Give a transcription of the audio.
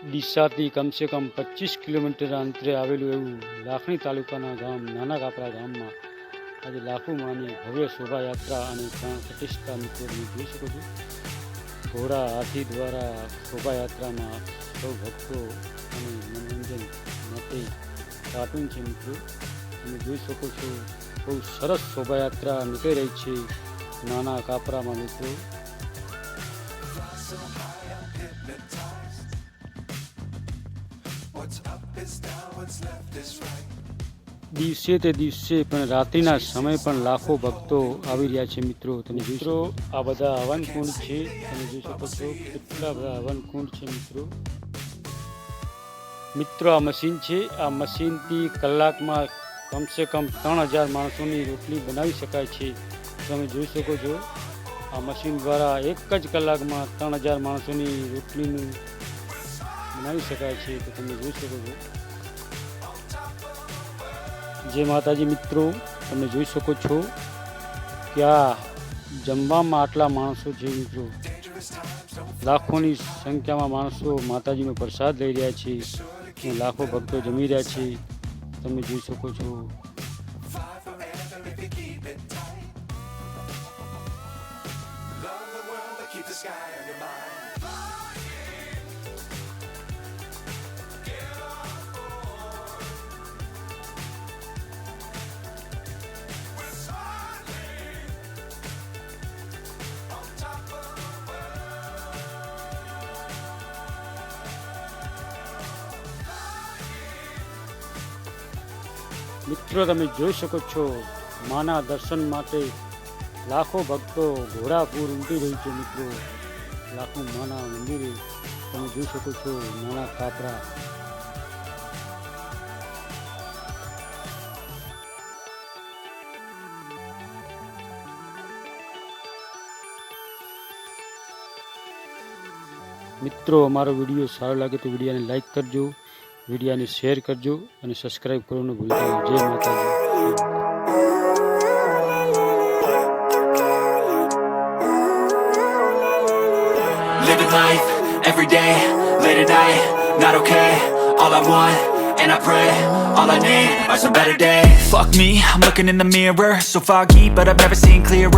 ડીસાથી કમસે કમ 25 કિલોમીટર અંતરે આવેલું એવું લાખણી તાલુકાના ગામ નાના કાપરા ગામમાં આજે લાખો માની ભવ્ય શોભાયાત્રા અને ત્યાં પ્રતિષ્ઠા મિત્રો તમે જોઈ શકો છો. ઘોડા હાથી દ્વારા શોભાયાત્રામાં સૌ ભક્તો અને મનોરંજન માટે કાર્ટૂન છે મિત્રો. તમે જોઈ શકો છો બહુ સરસ શોભાયાત્રા નીકળી રહી છે નાના કાપરામાં મિત્રો. દિવસે તે દિવસે પણ રાત્રિના સમય પણ લાખો ભક્તો આવી રહ્યા છે મિત્રો. તમે જોશો આ બધા હવનકુંડ છે. તમે જોઈ શકો છો કેટલા બધા હવનકુંડ છે મિત્રો. મિત્રો આ મશીન છે. આ મશીનથી કલાકમાં કમસે કમ 3000 માણસોની રોટલી બનાવી શકાય છે. તમે જોઈ શકો છો આ મશીન દ્વારા એક જ કલાકમાં 3000 માણસોની રોટલીનું બનાવી શકાય છે. તો તમે જોઈ શકો છો. જય માતાજી મિત્રો. તમે જોઈ શકો છો કે આ જમવામાં આટલા માણસો છે મિત્રો. લાખોની સંખ્યામાં માણસો માતાજીનો પ્રસાદ લઈ રહ્યા છે. લાખો ભક્તો જમી રહ્યા છે. તમે જોઈ શકો છો. મિત્રો તમે જોઈ શકો છો માના દર્શન માટે લાખો ભક્તો ઘોડાપુર ઉમટી રહી છે મિત્રો. લાખો માના મંદિરે તમે જોઈ શકો છો નાના કાપરા. મિત્રો અમારો વિડીયો સારો લાગે તો વિડીયોને લાઈક કરજો, વિડીયોને શેર કરજો અને સબસ્ક્રાઈબ કરવાનું ભૂલતા નહીં. જય માતાજી. Living life every day, late at night, not okay. All I want, and I pray, all I need are some better days. Fuck me, I'm looking in the mirror, so foggy, but I've never seen clearer.